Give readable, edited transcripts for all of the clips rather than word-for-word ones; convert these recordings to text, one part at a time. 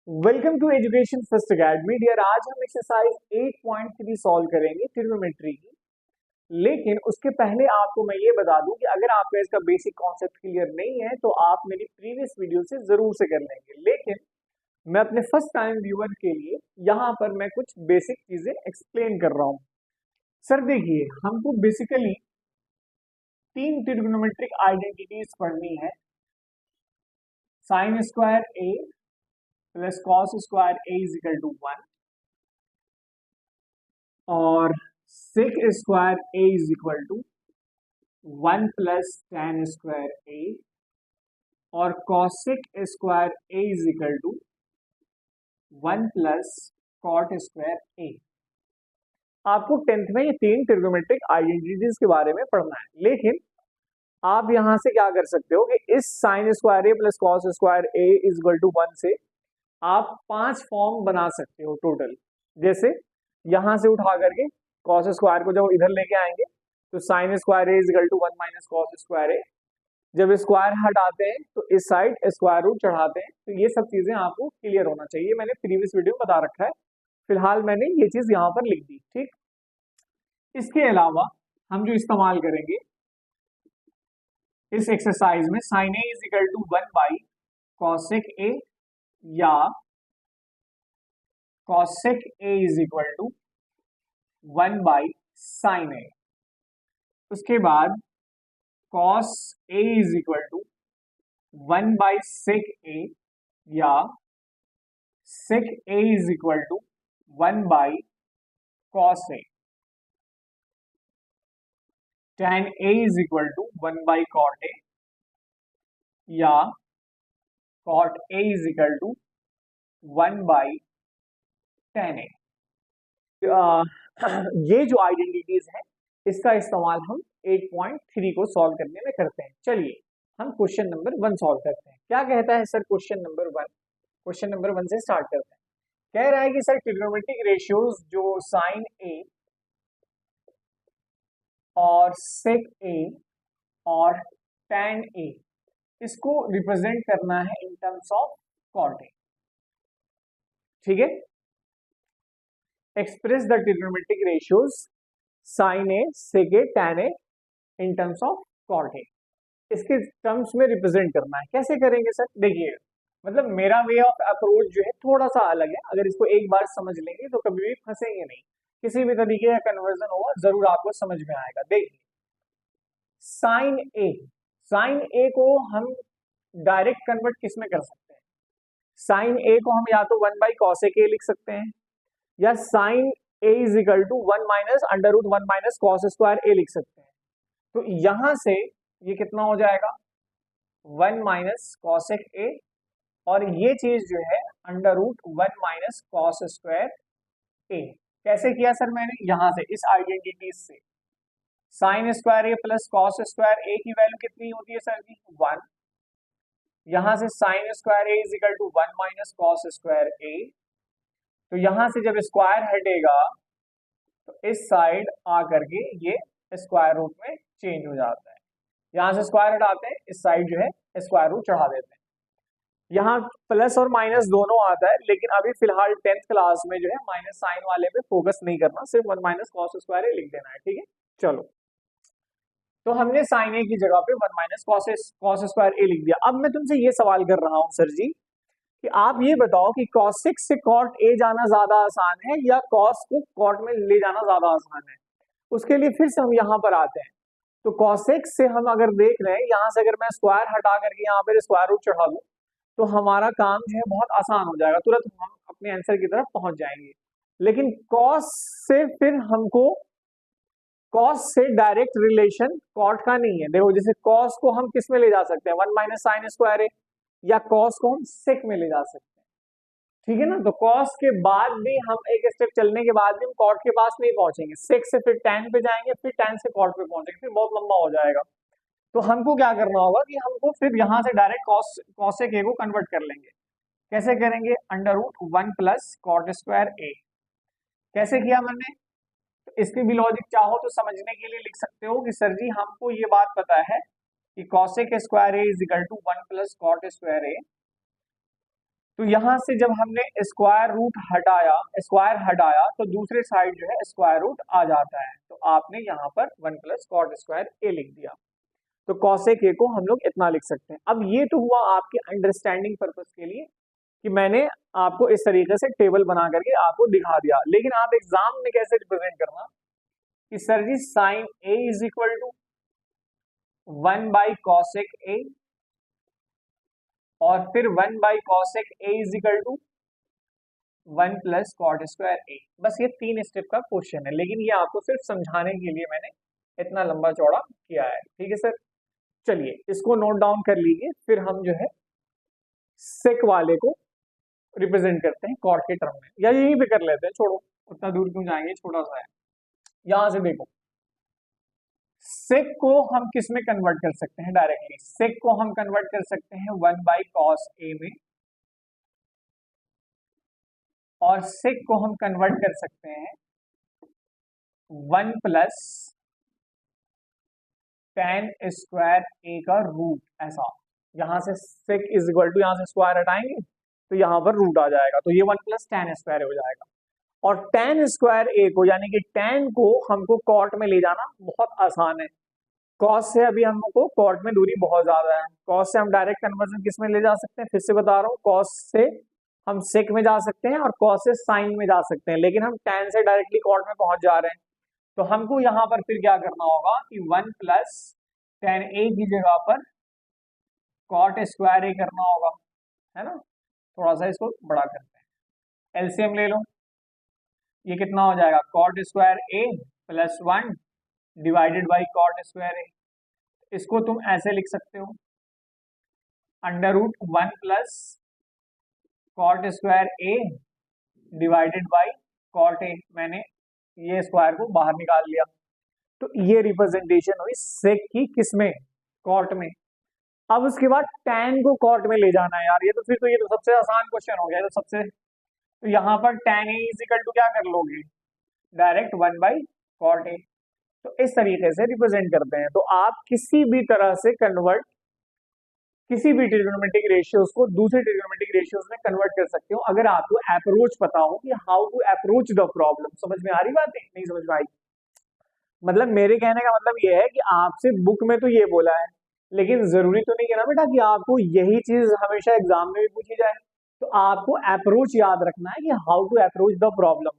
Welcome to education first academy dear. आज हम exercise 8.3 solve करेंगे ट्रिग्नोमेट्री की। लेकिन उसके पहले आपको मैं ये बता दूं कि अगर आपका इसका बेसिक कॉन्सेप्ट क्लियर नहीं है तो आप मेरी प्रीवियस वीडियो से जरूर से कर लेंगे। लेकिन मैं अपने फर्स्ट टाइम व्यूअर के लिए यहाँ पर मैं कुछ बेसिक चीजें एक्सप्लेन कर रहा हूँ। सर देखिए, हमको बेसिकली 3 ट्रिग्नोमेट्रिक आइडेंटिटीज पढ़नी है। Sine square A plus cos square A is equal to 1 और sec square A is equal to 1 plus ten square A और cosec square A is equal to 1 plus cot square A. आपको 10th में ये 3 trigonometric identities के बारे में पढ़ना है। लेकिन आप यहां से क्या कर सकते हो कि इस sine square A plus cos square A is equal to 1 से आप 5 फॉर्म बना सकते हो टोटल। जैसे यहां से उठा करके कॉस स्क्वायर को जब इधर लेके आएंगे तो sine square A is equal to 1 minus cos square A. जब स्क्वायर हटाते हैं तो इस साइड स्क्वायर रूट चढ़ाते हैं। तो ये सब चीजें आपको क्लियर होना चाहिए। मैंने प्रीवियस वीडियो में बता रखा है, फिलहाल मैंने ये चीज यहाँ पर लिख दी। ठीक, इसके अलावा हम जो इस्तेमाल करेंगे इस एक्सरसाइज में sine A is equal to 1 by cosec A या cosec A is equal to 1 by sine A. उसके बाद cos A is equal to 1 by sec A या sec A is equal to 1 by cos A. tan A is equal to 1 by cot A या cot A is equal to 1 by tan A. ये जो identities है इसका इस्तेमाल हम 8.3 को solve करने में करते हैं। चलिए हम क्वेश्चन नंबर 1 सॉल्व करते हैं। क्या कहता है sir question number 1? Question number 1 से स्टार्ट करते हैं। कह रहा है कि सर ट्रिग्नोमेट्रिक रेशियोज जो साइन ए और सेक ए और tan ए इसको रिप्रेजेंट करना है in terms of cot A. ठीक है, express the trigonometric ratios sine A sec A tan A in terms of cot A. इसके टर्म्स में रिप्रेजेंट करना है। कैसे करेंगे सर? देखिए, मतलब मेरा वे ऑफ अप्रोच जो है थोड़ा सा अलग है। अगर इसको एक बार समझ लेंगे तो कभी भी फंसेंगे नहीं। किसी भी तरीके का कन्वर्जन होगा जरूर आपको समझ में आएगा। देखिए, साइन ए, साइन ए को हम डायरेक्ट कन्वर्ट किस में कर सकते हैं? साइन ए को हम या तो 1 बाई कॉसेक ए लिख सकते हैं या sine A is equal to 1 minus under root 1 minus cos square A लिख सकते हैं। तो यहां से ये कितना हो जाएगा? 1 माइनस कॉसेक ए और ये चीज जो है under root 1 minus cos square A. कैसे किया सर मैंने? यहां से इस आइडेंटिटी से sine square A plus cos square A की वैल्यू कितनी होती है सर जी? 1। यहां से sine square A is equal to 1 minus cos square A. तो यहां से जब स्क्वायर हटेगा तो इस साइड आकर के ये स्क्वायर रूट में चेंज हो जाता है। यहां से स्क्वायर हटाते हैं, इस साइड जो है स्क्वायर रूट चढ़ा देते हैं। यहाँ प्लस और माइनस दोनों आता है, लेकिन अभी फिलहाल 10th क्लास में जो है माइनस साइन वाले पे फोकस नहीं करना, सिर्फ 1 माइनस कॉस स्क्वायर ए लिख देना है। ठीक है, चलो तो हमने साइन ए की जगह पे 1 माइनस कॉस स्क्वायर ए लिख दिया। अब मैं तुमसे ये सवाल कर रहा हूँ सर जी कि आप ये बताओ कि कॉसेक से कॉट ए जाना ज्यादा आसान है या कॉस को कॉट में ले जाना ज्यादा आसान है? उसके लिए फिर से हम यहाँ पर आते हैं। तो कॉसेक से हम अगर देख रहे हैं, यहाँ से अगर मैं स्क्वायर हटा करके यहाँ पर स्क्वायर रूट चढ़ा दूं तो हमारा काम जो है बहुत आसान हो जाएगा, तुरंत हम अपने आंसर की तरफ पहुंच जाएंगे। लेकिन कॉस से फिर हमको कॉस से डायरेक्ट रिलेशन कॉट का नहीं है। देखो, जैसे कॉस को हम किस में ले जा सकते हैं? 1 माइनस साइन स्क्वायर ए, या कॉस को हम सेक में ले जा सकते हैं। ठीक है ना? तो कॉस के बाद भी हम एक स्टेप चलने के बाद भी हम कॉट के पास नहीं पहुंचेंगे, सेक से फिर टैन पे जाएंगे, फिर टैन से कॉट पे पहुंचेंगे, फिर बहुत लंबा हो जाएगा। तो हमको क्या करना होगा कि हमको फिर यहां से डायरेक्ट कॉसेक ए को कन्वर्ट कर लेंगे। कैसे करेंगे? Under root 1 plus cot square A. कैसे किया मैंने? तो इसकी भी लॉजिक चाहो तो समझने के लिए लिख सकते हो कि सर जी हमको ये बात पता है कि cosec square A is equal to 1 plus cot square A तो यहां से जब हमने स्क्वायर हटाया तो दूसरे साइड जो है स्क्वायर रूट आ जाता है, तो आपने यहाँ पर 1 प्लस कॉट स्क्वायर ए लिख दिया। तो कॉसेक ए को हम लोग इतना लिख सकते हैं। अब ये तो हुआ आपके अंडरस्टैंडिंग पर्पस के लिए कि मैंने आपको इस तरीके से टेबल बना करके आपको दिखा दिया, लेकिन आप एग्जाम में कैसे रिप्रेजेंट करना कि sir ji sine A is equal to 1 by cosec A और फिर 1 by cosec A is equal to 1 plus cot square A. बस ये 3 स्टेप का क्वेश्चन है, लेकिन ये आपको सिर्फ समझाने के लिए मैंने इतना लंबा चौड़ा किया है। ठीक है सर, चलिए इसको नोट डाउन कर लीजिए, फिर हम जो है सेक वाले को रिप्रेजेंट करते हैं कॉट के टर्म में, या यहीं पे कर लेते हैं, छोड़ो उतना दूर क्यों जाएंगे, छोटा सा है। यहां से देखो सेक को हम किस में कन्वर्ट कर सकते हैं, डायरेक्टली सेक को हम कन्वर्ट कर सकते हैं 1 बाई कॉस ए में, और सेक को हम कन्वर्ट कर सकते हैं 1 प्लस टेन स्क्वायर ए का रूट। ऐसा यहां से सेक इज इक्वल टू, यहां से स्क्वायर हटाएंगे तो यहां पर रूट आ जाएगा, तो ये 1 प्लस टेन स्क्वायर हो जाएगा। और टेन स्क्वायर ए को यानी कि टेन को हमको कॉट में ले जाना बहुत आसान है। कॉस से अभी हमको कॉट में दूरी बहुत ज्यादा है, कॉस से हम डायरेक्ट कन्वर्जन किस में ले जा सकते हैं, फिर से बता रहा हूँ, कॉस से हम सेक में जा सकते हैं और कॉस से साइन में जा सकते हैं, लेकिन हम टेन से डायरेक्टली कॉट में पहुंच जा रहे हैं। तो हमको यहाँ पर फिर क्या करना होगा कि 1 प्लस टेन ए की जगह पर कॉट स्क्वायर ए करना होगा, है ना। थोड़ा सा इसको बड़ा करते हैं, एलसीएम ले लो, ये कितना हो जाएगा cot square A plus 1 divided by cot square A. इसको तुम ऐसे लिख सकते हो under root 1 plus cot square A divided by cot A. मैंने ये स्क्वायर को बाहर निकाल लिया, तो ये रिप्रेजेंटेशन हुई सेक की किसमें, कॉट में। अब उसके बाद tan को कॉट में ले जाना है यार, ये तो फिर तो ये तो सबसे आसान क्वेश्चन हो गया, तो सबसे तो यहाँ पर tan A is equal to क्या कर लोगे, डायरेक्ट 1 बाई कॉट ए। तो इस तरीके से रिप्रेजेंट करते हैं। तो आप किसी भी तरह से कन्वर्ट, किसी भी ट्रिग्नोमेट्रिक रेशियोज को दूसरे ट्रिग्नोमेट्रिक रेशियोज में कन्वर्ट कर सकते हो, अगर आपको अप्रोच पता हो कि how to approach the problem. समझ में आ रही बात है, नहीं समझ में आई? मतलब मेरे कहने का मतलब ये है कि आपसे बुक में तो ये बोला है, लेकिन जरूरी तो नहीं है ना बेटा कि आपको यही चीज हमेशा एग्जाम में भी पूछी जाए। तो आपको अप्रोच याद रखना है कि how to approach the problem.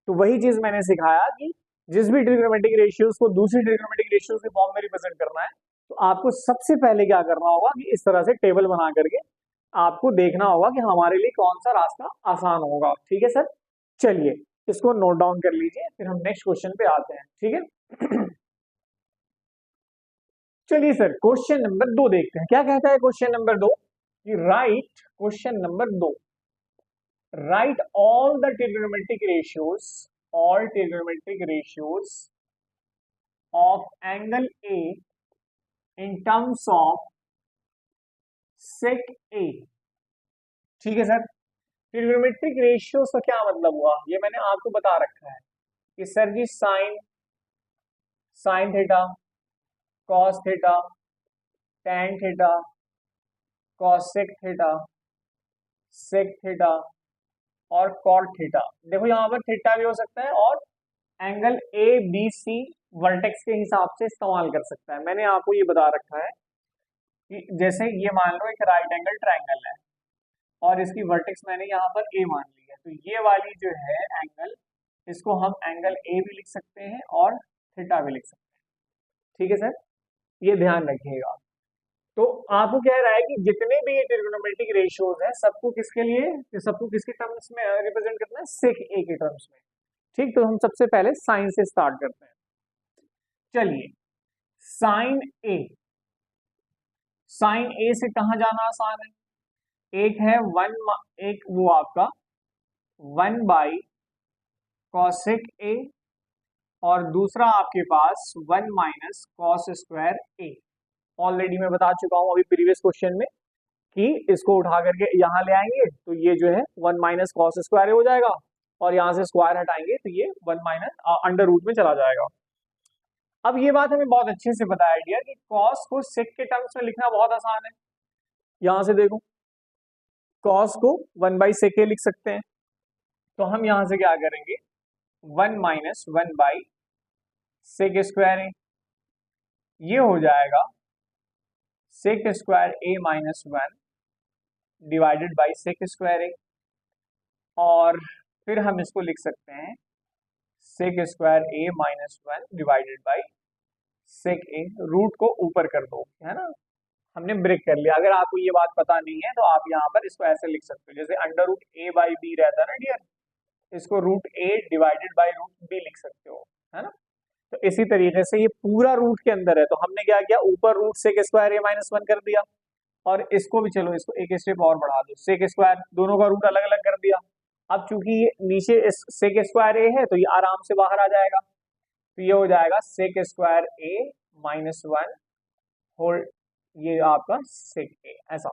तो वही चीज मैंने सिखाया कि जिस भी ट्रिग्नोमेट्रिक रेशियोज को दूसरी ट्रिग्नोमेट्रिक रेशियोज के फॉर्म में रिप्रेजेंट करना है, तो आपको सबसे पहले क्या करना होगा कि इस तरह से टेबल बना करके आपको देखना होगा कि हमारे लिए कौन सा रास्ता आसान होगा। ठीक है सर, चलिए इसको नोट डाउन कर लीजिए, फिर हम नेक्स्ट क्वेश्चन पे आते हैं। ठीक है चलिए सर क्वेश्चन नंबर 2 देखते हैं, क्या कहता है क्वेश्चन नंबर 2 कि right, question number 2, right all the trigonometric ratios, all trigonometric ratios of angle A in terms of sec A। ठीक है सर, ट्रिग्नोमेट्रिक रेशियोज का क्या मतलब हुआ, ये मैंने आपको बता रखा है कि sir ji sine theta, cos theta, tan theta, cosec theta, sec theta और कॉट थीटा। देखो यहाँ पर थीटा भी हो सकता है और angle A B C vertex के हिसाब से इस्तेमाल कर सकता है। मैंने आपको ये बता रखा है कि जैसे ये मान लो एक राइट एंगल ट्रायंगल है और इसकी वर्टेक्स मैंने यहाँ पर ए मान ली है, तो ये वाली जो है एंगल, इसको हम एंगल ए भी लिख सकते हैं और थीटा भी लिख सकते हैं। ठीक है सर, ये ध्यान रखिएगा। तो आपको कह रहा है कि जितने भी ये ट्रिग्नोमेट्रिक रेशियोज हैं सबको किसके लिए, सबको किसके टर्म्स में रिप्रेजेंट करना है, सेक ए के टर्म्स में। ठीक, तो हम सबसे पहले साइन से स्टार्ट करते हैं। चलिए साइन ए, साइन ए से कहां जाना आसान है, एक है एक वो आपका 1 बाई कॉसेक ए और दूसरा आपके पास 1 माइनस कॉस स्क्वायर ए। ऑलरेडी मैं बता चुका हूं अभी प्रीवियस क्वेश्चन में कि इसको उठा करके यहां ले आएंगे तो ये जो है 1 माइनस कॉस स्क्वायर हो जाएगा, और यहां से स्क्वायर हटाएंगे तो ये 1 माइनस अंडर रूट में चला जाएगा। अब ये बात हमें बहुत अच्छे से पता है आइडिया कि कॉस को सेक के टर्म्स में लिखना बहुत आसान है। यहां से देखो कॉस को 1/sec लिख सकते हैं, तो हम यहां से क्या करेंगे 1 माइनस 1/sec²a, ये हो जाएगा sec² a माइनस 1 डिवाइडेड बाई sec²a, और फिर हम इसको लिख सकते हैं sec² a माइनस 1 divided by sec a, root को ऊपर कर दो, है ना, हमने ब्रेक कर लिया। अगर आपको ये बात पता नहीं है तो आप यहाँ पर इसको ऐसे लिख सकते हो, जैसे √a/b रहता है ना डियर, इसको √a डिवाइडेड बाई √b लिख सकते हो, है ना। तो इसी तरीके से ये पूरा रूट के अंदर है, तो हमने क्या किया, ऊपर रूट sec² a माइनस 1 कर दिया, और इसको भी चलो इसको एक स्टेप और बढ़ा दो, sec², दोनों का रूट अलग अलग कर दिया। अब चूंकि ये नीचे sec² a है तो ये आराम से बाहर आ जाएगा, तो ये हो जाएगा sec² a माइनस 1 होल, ये आपका sec a, ऐसा।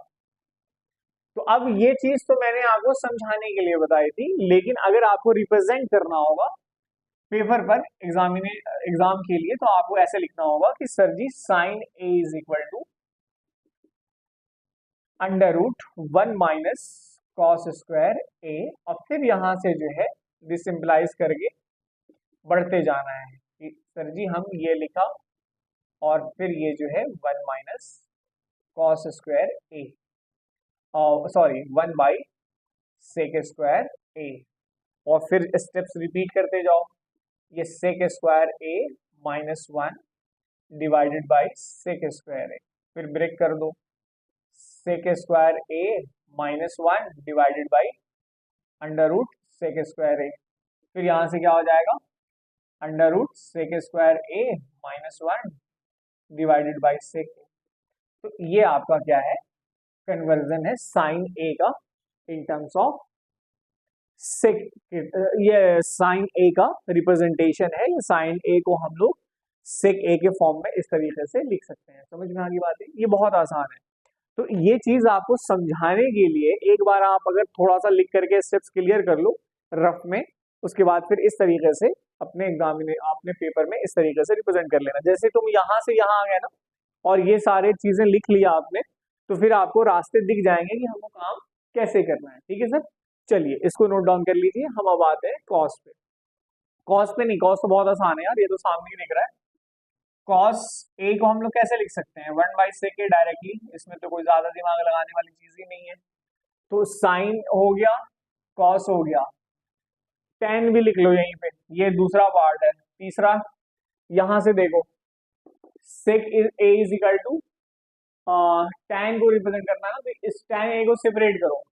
तो अब ये चीज तो मैंने आपको समझाने के लिए बताई थी, लेकिन अगर आपको रिप्रेजेंट करना होगा पेपर पर एग्जाम के लिए, तो आपको ऐसे लिखना होगा कि sir ji sine a is equal to √1 माइनस cos² a, और फिर यहां से जो है डिसिम्पलाइज करके बढ़ते जाना है कि सर जी हम ये लिखा, और फिर ये जो है 1 माइनस cos² a, sorry 1/sec² a, और फिर स्टेप्स रिपीट करते जाओ, ये sec² a माइनस 1 डिवाइडेड बाई sec² a, फिर ब्रेक कर दो, sec² a माइनस 1 डिवाइडेड बाई √sec² a, फिर यहां से क्या हो जाएगा √sec² a माइनस 1 डिवाइडेड बाई sec a। तो ये आपका क्या है, कन्वर्जन है साइन a का इन टर्म्स ऑफ सेक, ये साइन a का रिप्रेजेंटेशन है, ये साइन a को हम लोग सेक a के फॉर्म में इस तरीके से लिख सकते हैं। समझ में आ गई बात है, ये बहुत आसान है। तो ये चीज आपको समझाने के लिए एक बार आप अगर थोड़ा सा लिख करके स्टेप्स क्लियर कर लो रफ में, उसके बाद फिर इस तरीके से अपने अपने पेपर में इस तरीके से रिप्रेजेंट कर लेना। जैसे तुम यहाँ से यहाँ आ गए ना, और ये सारे चीजें लिख लिया आपने, तो फिर आपको रास्ते दिख जाएंगे कि हमको काम कैसे करना है। ठीक है सर, चलिए इसको नोट डाउन कर लीजिए। हम अब आते हैं कॉस पे। कॉस पे नहीं, कॉस तो बहुत आसान है यार, ये तो सामने ही दिख रहा है। कॉस ए को हम लोग कैसे लिख सकते हैं 1/sec a डायरेक्टली, इसमें तो कोई ज्यादा दिमाग लगाने वाली चीज ही नहीं है। तो साइन हो गया, कॉस हो गया, टेन भी लिख लो यहीं पे, ये दूसरा पार्ट है। तीसरा यहां से देखो sec a is equal to tan को रिप्रेजेंट करना है ना, तो इस tan a को सेपरेट करो,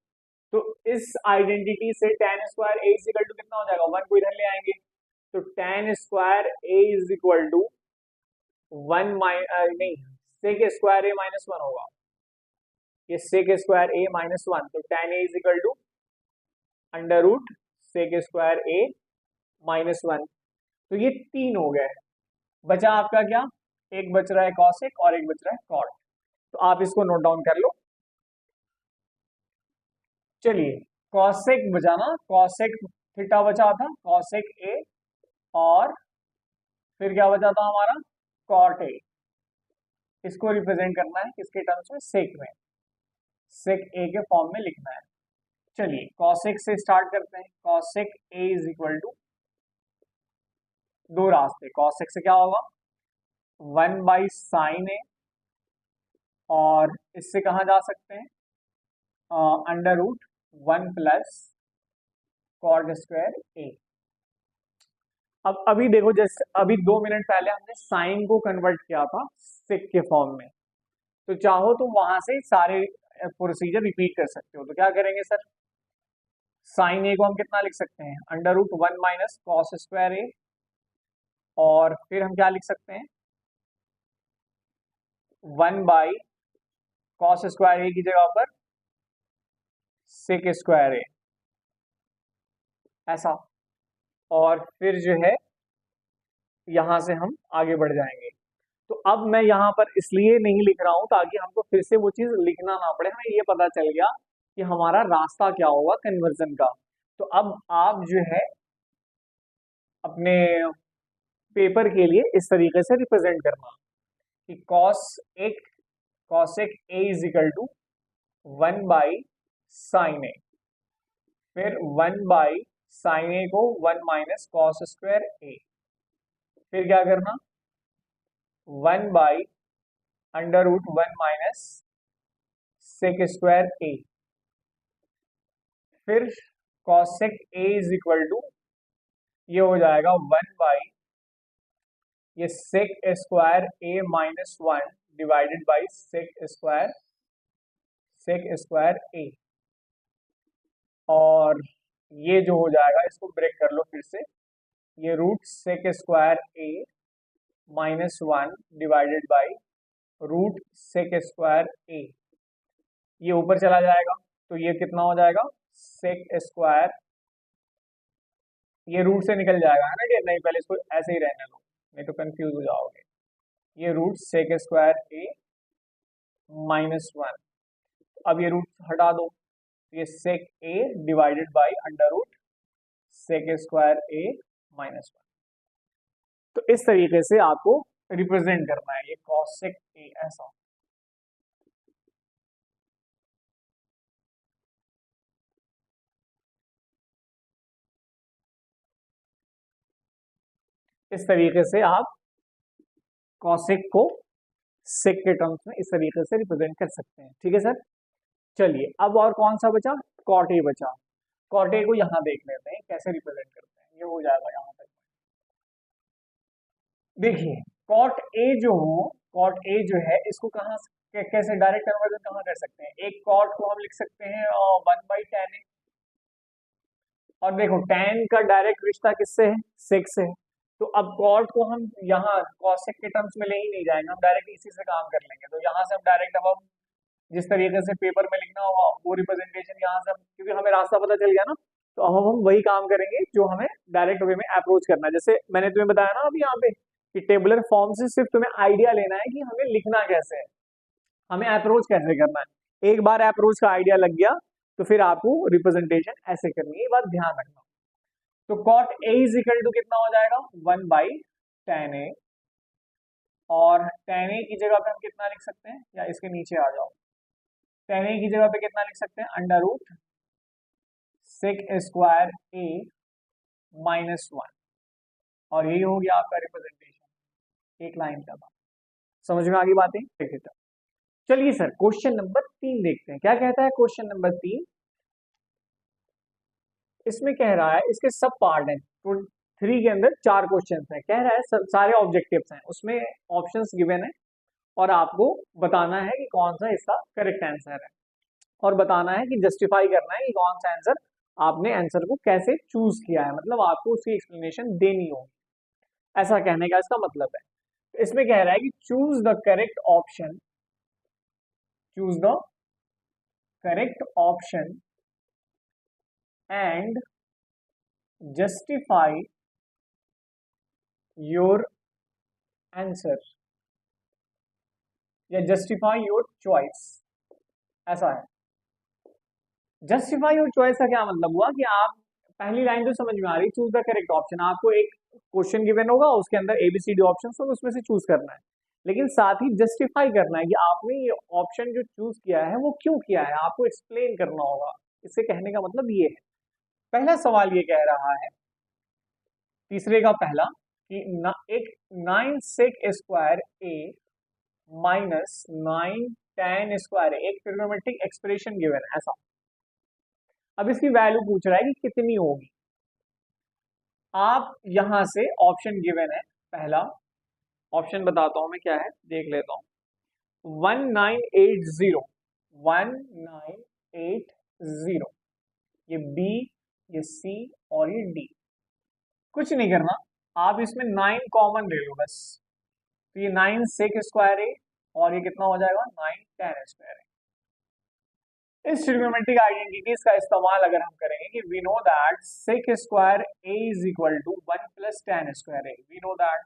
तो इस आइडेंटिटी से tan² a is equal to कितना हो जाएगा, 1 को इधर ले आएंगे, तो tan² a is equal to 1 नहीं sec² a माइनस 1 होगा, ये sec² a माइनस 1, तो tan a is equal to √sec² a माइनस 1, तो ये 3 हो गए। बचा आपका क्या, एक बच रहा है cosec और एक बच रहा है cot, तो आप इसको नोट डाउन कर लो। चलिए cosec बचा ना, cosec थीटा बचा था, cosec a, और फिर क्या बचा था हमारा cot a, इसको रिप्रेजेंट करना है किसके टर्म्स में, sec में, sec a के फॉर्म में लिखना है। चलिए cosec से स्टार्ट करते हैं। cosec a is equal to, दो रास्ते, cosec से क्या होगा 1/sin a, और इससे कहा जा सकते हैं √1 प्लस cot² a। अब अभी देखो, जैसे अभी 2 मिनट पहले हमने साइन को कन्वर्ट किया था सेक के फॉर्म में, तो चाहो तो वहां से सारे प्रोसीजर रिपीट कर सकते हो। तो क्या करेंगे सर, साइन ए को हम कितना लिख सकते हैं √1 माइनस cos² a, और फिर हम क्या लिख सकते हैं 1/cos² a की जगह पर sec² a, ऐसा, और फिर जो है यहां से हम आगे बढ़ जाएंगे। तो अब मैं यहाँ पर इसलिए नहीं लिख रहा हूं ताकि हमको फिर से वो चीज लिखना ना पड़े, हमें ये पता चल गया कि हमारा रास्ता क्या होगा कन्वर्जन का। तो अब आप जो है अपने पेपर के लिए इस तरीके से रिप्रेजेंट करना कि cosec a is equal to 1/sec sine A, फिर 1/sin a को 1 माइनस कॉस स्क्वायर ए, फिर क्या करना 1/√1 माइनस सेक स्क्वायर ए, फिर cosec A is equal to ये हो जाएगा 1 ये sec square A minus 1 divided by sec square A, और ये जो हो जाएगा इसको ब्रेक कर लो फिर से, ये root sec square A minus 1 divided by root sec square A, ये ऊपर चला जाएगा तो ये कितना हो जाएगा सेक स्क्वायर, ये रूट से निकल जाएगा है ना कि नहीं, पहले इसको ऐसे ही रहने दो नहीं तो कंफ्यूज हो जाओगे, ये root sec square A minus 1, अब ये रूट हटा दो, ये sec A divided by under root sec square A minus 1। तो इस तरीके से आपको रिप्रेजेंट करना है ये कॉसेक ए ऐसा। इस तरीके से आप कॉसेक को सेक के टर्म्स में इस तरीके से रिप्रेजेंट कर सकते हैं। ठीक है सर, चलिए अब और कौन सा बचा, कॉट ए बचा। कॉट ए को यहाँ देख लेते हैं कैसे रिप्रेजेंट करते हैं, ये हो जाएगा यहाँ तक। देखिए कॉट ए जो है इसको कहाँ कैसे डायरेक्ट कन्वर्जन कहाँ कर सकते हैं, एक कॉट को हम लिख सकते हैं 1/tan ए, और देखो tan का डायरेक्ट रिश्ता किससे है, सेक से है, तो अब कॉट को हम यहाँ कॉसेक के टर्म्स में ले ही नहीं जाएंगे, हम डायरेक्ट इसी से काम कर लेंगे। तो यहाँ से हम डायरेक्ट अब हम जिस तरीके से पेपर में लिखना होगा वो रिप्रेजेंटेशन यहाँ से, क्योंकि हमें रास्ता पता चल गया ना, तो अब हम वही काम करेंगे जो हमें डायरेक्ट वे में अप्रोच करना है। जैसे मैंने तुम्हें बताया ना अभी यहाँ पे कि टेबुलर फॉर्म से सिर्फ तुम्हें आइडिया लेना है कि हमें लिखना कैसे है, हमें अप्रोच कैसे करना है। एक बार अप्रोच का आइडिया लग गया तो फिर आपको रिप्रेजेंटेशन ऐसे करनी है, ये बात ध्यान रखना। तो cot A is equal to कितना हो जाएगा 1/tan ए, और tan ए की जगह पे हम कितना लिख सकते हैं, या इसके नीचे आ जाओ, tan ए की जगह पे कितना लिख सकते हैं under root sec square A minus 1, और यही हो गया आपका रिप्रेजेंटेशन एक लाइन का। समझ में आ गई बातें, ठीक है। चलिए सर क्वेश्चन नंबर 3 देखते हैं क्या कहता है। क्वेश्चन नंबर 3 इसमें कह रहा है, इसके सब पार्ट हैं, तो 3 के अंदर 4 क्वेश्चन हैं, कह रहा है सारे ऑब्जेक्टिव्स हैं, उसमें ऑप्शंस गिवन है और आपको बताना है कि कौन सा इसका करेक्ट आंसर है, और बताना है कि जस्टिफाई करना है कि कौन सा आंसर आपने आंसर को कैसे चूज किया है, मतलब आपको उसकी एक्सप्लेनेशन देनी होगी, ऐसा कहने का इसका मतलब है। तो इसमें कह रहा है कि choose the correct option, choose the correct option and justify your answer, या जस्टिफाई योर चॉइस, ऐसा है। जस्टिफाई योर चॉइस का क्या मतलब हुआ कि आप पहली लाइन तो समझ में आ रही, चूज द करेक्ट ऑप्शन, आपको एक क्वेश्चन गिवन होगा उसके अंदर ABCD ऑप्शंस होंगे, उसमें से चूज करना है, लेकिन साथ ही जस्टिफाई करना है कि आपने ये ऑप्शन जो चूज किया है वो क्यों किया है, आपको एक्सप्लेन करना होगा। इससे कहने का मतलब ये है। पहला सवाल ये कह रहा है तीसरे का पहला कि एक 9 सेक square A minus 9 tan square ए, एक ट्रिग्नोमेट्रिक एक्सप्रेशन गिवन है ऐसा। अब इसकी वैल्यू पूछ रहा है कि कितनी होगी। आप यहां से ऑप्शन गिवन है, पहला ऑप्शन बताता हूं मैं क्या है, देख लेता हूं, 1980, 1980, ये B, ये C और ये D। कुछ नहीं करना, आप इसमें 9 कॉमन ले लो बस, तो ये 9 सेक स्क्वायर ए और ये कितना हो जाएगा 9 tan स्क्वायर ए। इस ट्रिग्नोमेट्रिक आइडेंटिटीज का इस्तेमाल अगर हम करेंगे कि we know that sec square A is equal to 1 plus tan square A, we know that,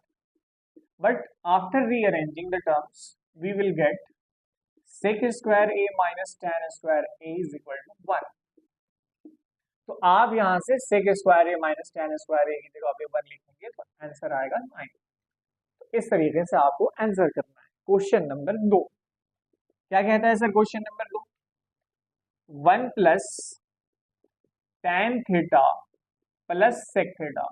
but after rearranging the terms we will get sec square a minus tan square a is equal to 1। तो आप यहां से sec square a minus tan square a की जगह पे 1 लिखेंगे तो answer आएगा 9। तो इस तरीके से आपको आंसर करना है। क्वेश्चन नंबर 2 क्या कहता है sir, question number 2 1 plus tan theta plus sec theta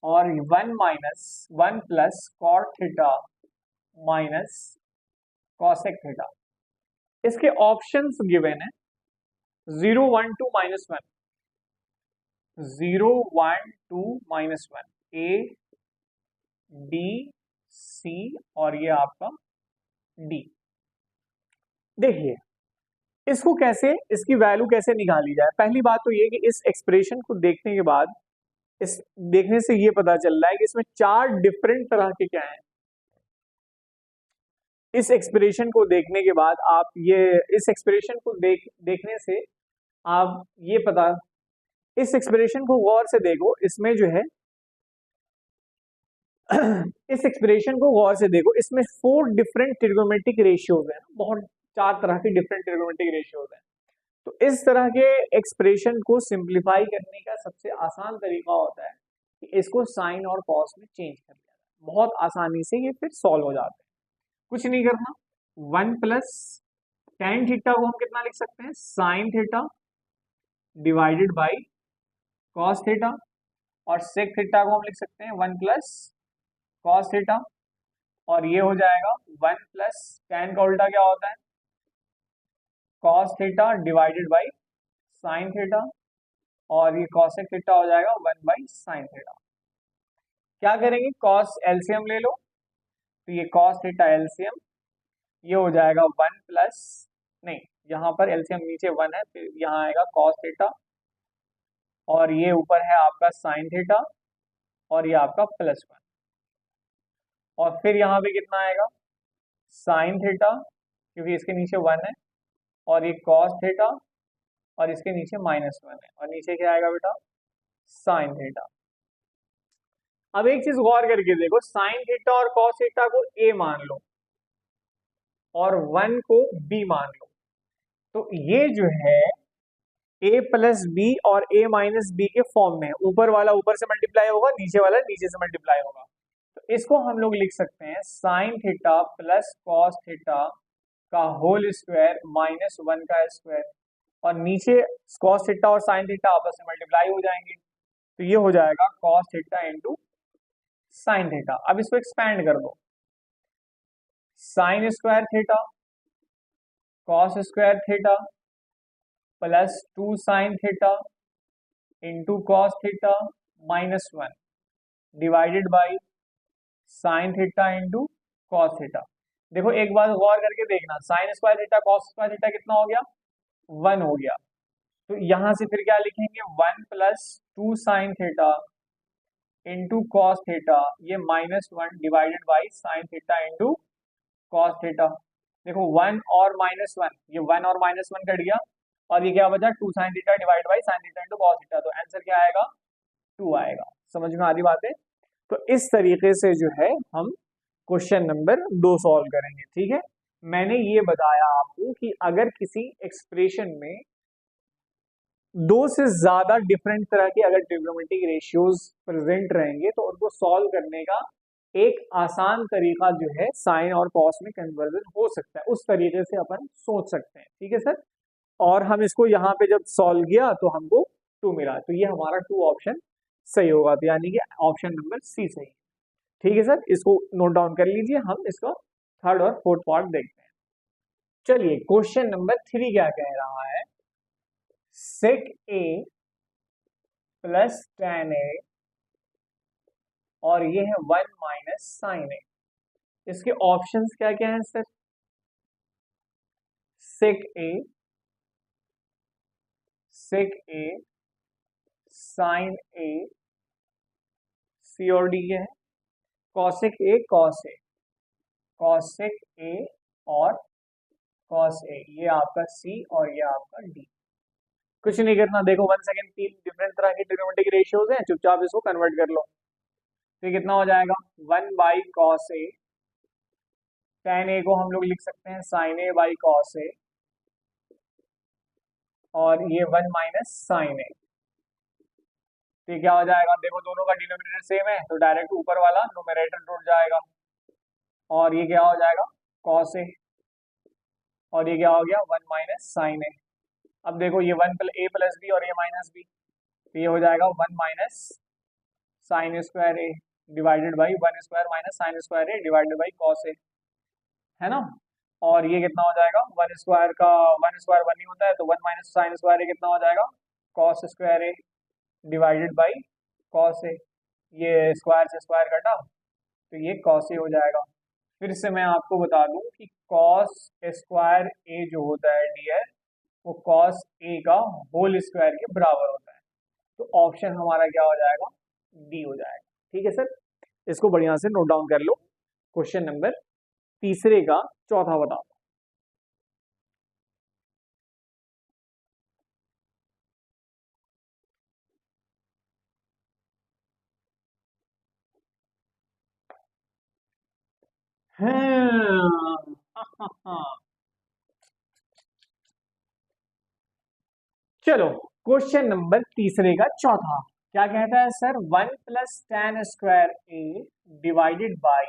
और 1 minus 1 plus cot theta minus cosec theta. इसके ऑप्शंस गिवन है 0 1 2 -1, 0 1 2 -1, ए बी सी और ये आपका डी। देखिए इसको कैसे, इसकी वैल्यू कैसे निकाली जाए। पहली बात तो ये कि इस एक्सप्रेशन को देखने के बाद, इस देखने से ये पता चल रहा है कि इसमें 4 डिफरेंट तरह के क्या हैं। इस एक्सप्रेशन को देखने के बाद आप ये, इस एक्सप्रेशन को देखने से आप ये पता, इस एक्सप्रेशन को गौर से देखो, इसमें जो है इस एक्सप्रेशन को गौर से देखो, इसमें 4 डिफरेंट ट्रिग्नोमेट्रिक रेशियोज हैं, बहुत 4 तरह के डिफरेंट ट्रिग्नोमेट्रिक रेशियोज हैं। तो इस तरह के एक्सप्रेशन को सिंप्लीफाई करने का सबसे आसान तरीका होता है कि इसको साइन और कॉस में चेंज कर लिया जाए, बहुत आसानी से ये फिर सॉल्व हो जाते हैं। कुछ नहीं करना, 1 प्लस tan थीटा को हम कितना लिख सकते हैं, sine theta divided by cos theta, और सेक थीटा को हम लिख सकते हैं 1 प्लस कॉस थीटा, और ये हो जाएगा 1 प्लस tan का उल्टा क्या होता है, cos theta divided by sine theta, और ये कॉसेक थीटा हो जाएगा 1 बाई साइन थीटा। क्या करेंगे, कॉस एलसीएम ले लो, तो ये कॉस थीटा एलसीएम, ये हो जाएगा 1 प्लस, नहीं यहाँ पर एलसीएम नीचे 1 है, फिर यहाँ आएगा कॉस थीटा, और ये ऊपर है आपका साइन थीटा, और ये आपका +1, और फिर यहाँ पे कितना आएगा, साइन थीटा, क्योंकि इसके नीचे 1 है, और ये कॉस थीटा, और इसके नीचे -1 है, और नीचे क्या आएगा बेटा, साइन थीटा। अब एक चीज गौर करके देखो, साइन थीटा और कॉस थीटा को ए मान लो और 1 को बी मान लो, तो ये जो है a प्लस बी और a माइनस बी के फॉर्म में है, ऊपर वाला ऊपर से मल्टीप्लाई होगा, नीचे वाला नीचे से मल्टीप्लाई होगा। तो इसको हम लोग लिख सकते हैं sine theta plus cos theta का होल स्क्वायर -1 का स्क्वायर, और नीचे कॉस थीटा और साइन थीटा आपस में मल्टीप्लाई हो जाएंगे, तो ये हो जाएगा cos theta into sine theta. अब इसको एक्सपैंड कर दो, sine square theta cos square theta plus 2 sine theta into cos theta -1 divided by sine theta into cos theta. देखो एक बात गौर करके देखना, sine square theta cos square theta कितना हो गया, 1 हो गया, तो यहां से फिर क्या लिखेंगे, 1 plus 2 sine theta into cos theta, ये -1 divided by sine theta into cos theta. देखो 1 और -1, ये 1 और -1 कट गया, और ये क्या बचा, 2 sine theta divide by sine theta into cos theta, तो आंसर क्या आएगा, 2 आएगा। समझ में आ रही बात है। तो इस तरीके से जो है हम क्वेश्चन नंबर 2 सॉल्व करेंगे। ठीक है, मैंने ये बताया आपको कि अगर किसी एक्सप्रेशन में 2 से ज्यादा डिफरेंट तरह के अगर ट्रिग्नोमेट्रिक रेशियोज प्रेजेंट रहेंगे तो उनको सॉल्व करने का एक आसान तरीका जो है साइन और कॉस में कन्वर्जन हो सकता है, उस तरीके से अपन सोच सकते हैं। ठीक है सर, और हम इसको यहाँ पे जब सॉल्व किया तो हमको 2 मिला, तो ये हमारा 2 ऑप्शन सही होगा, तो यानी कि ऑप्शन नंबर सी सही। ठीक है सर, इसको नोट डाउन कर लीजिए, हम इसका 3rd और 4th पार्ट देखते हैं। चलिए क्वेश्चन नंबर 3 क्या कह रहा है, सेक ए प्लस tan ए, और ये है 1 माइनस साइन ए। इसके ऑप्शंस क्या क्या हैं सर, सेक ए, सेक ए, साइन ए, सी और डी है, cosec A, cos A, cosec A और कॉस ए, ये आपका सी और ये आपका डी। कुछ नहीं करना, देखो 1 सेकेंड, 3 डिफरेंट तरह के ट्रिग्नोमेट्रिक रेशियोज हैं, चुपचाप इसको कन्वर्ट कर लो। तो कितना हो जाएगा, 1 बाई कॉस ए, tan ए को हम लोग लिख सकते हैं साइन ए बाई कॉस ए, और ये 1 माइनस साइन ए। तो क्या हो जाएगा, देखो दोनों का डिनोमिनेटर सेम है, तो डायरेक्ट ऊपर वाला न्यूमरेटर जुड़ जाएगा, और ये क्या हो जाएगा, कॉस ए, और ये क्या हो गया, 1 माइनस साइन ए। अब देखो ये one plus A plus B और ये माइनस बी, तो ये हो जाएगा one minus sine square A divided by one square minus sine square A divided by cos A, है ना। और ये कितना हो जाएगा, वन स्क्वायर का वन स्क्वायर वन ही होता है, तो one minus sine square A कितना हो जाएगा, cos square A divided by cos A, ये स्क्वायर से स्क्वायर कटा तो ये कॉस ए हो जाएगा। फिर से मैं आपको बता दूं कि कॉस स्क्वायर ए जो होता है डियर, वो कॉस ए का होल स्क्वायर के बराबर होता है। तो ऑप्शन हमारा क्या हो जाएगा, डी हो जाएगा। ठीक है सर, इसको बढ़िया से नोट डाउन कर लो। क्वेश्चन नंबर तीसरे का चौथा बताओ। हाँ चलो, क्वेश्चन नंबर तीसरे का चौथा क्या कहता है sir, one plus ten square A divided by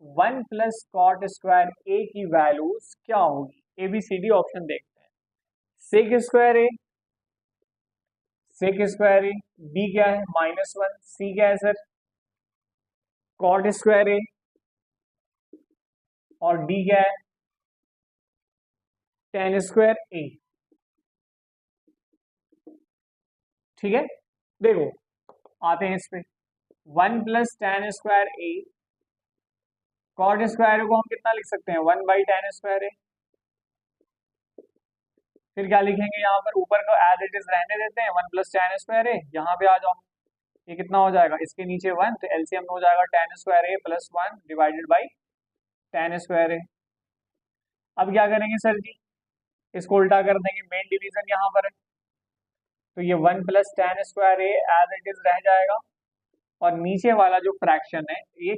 one plus cot square A की वैल्यूज क्या होगी। A B C D option देखते हैं। Sec square A, sec square A, B क्या है माइनस वन, सी क्या है सर कॉट स्क्वायर ए, और डी क्या है टेन स्क्वायर ए। ठीक है, देखो आते हैं इस पे, वन प्लस टेन स्क्वायर ए, कॉट स्क्वायर को हम कितना लिख सकते हैं, one by tan square A. फिर क्या लिखेंगे यहाँ पर, ऊपर का एज इट इज रहने देते हैं, वन प्लस टेन स्क्वायर ए, यहाँ पे आ जाओ, ये कितना हो जाएगा, इसके नीचे वन, तो एलसीएम में हो जाएगा tan square A plus one divided by tan square A. अब क्या करेंगे सर जी, इसको उल्टा कर देंगे, मेन डिवीजन यहाँ पर है, तो ये one plus ten square a as it is रह जाएगा, और नीचे वाला जो फ्रैक्शन है ये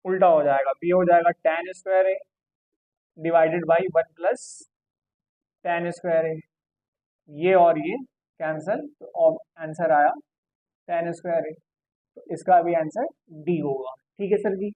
उल्टा हो जाएगा, तो ये हो जाएगा tan square A divided by one plus ten square A, ये और ये कैंसल, तो आंसर आया टेन स्क्वायर ए, तो इसका भी आंसर डी होगा। ठीक है सर जी।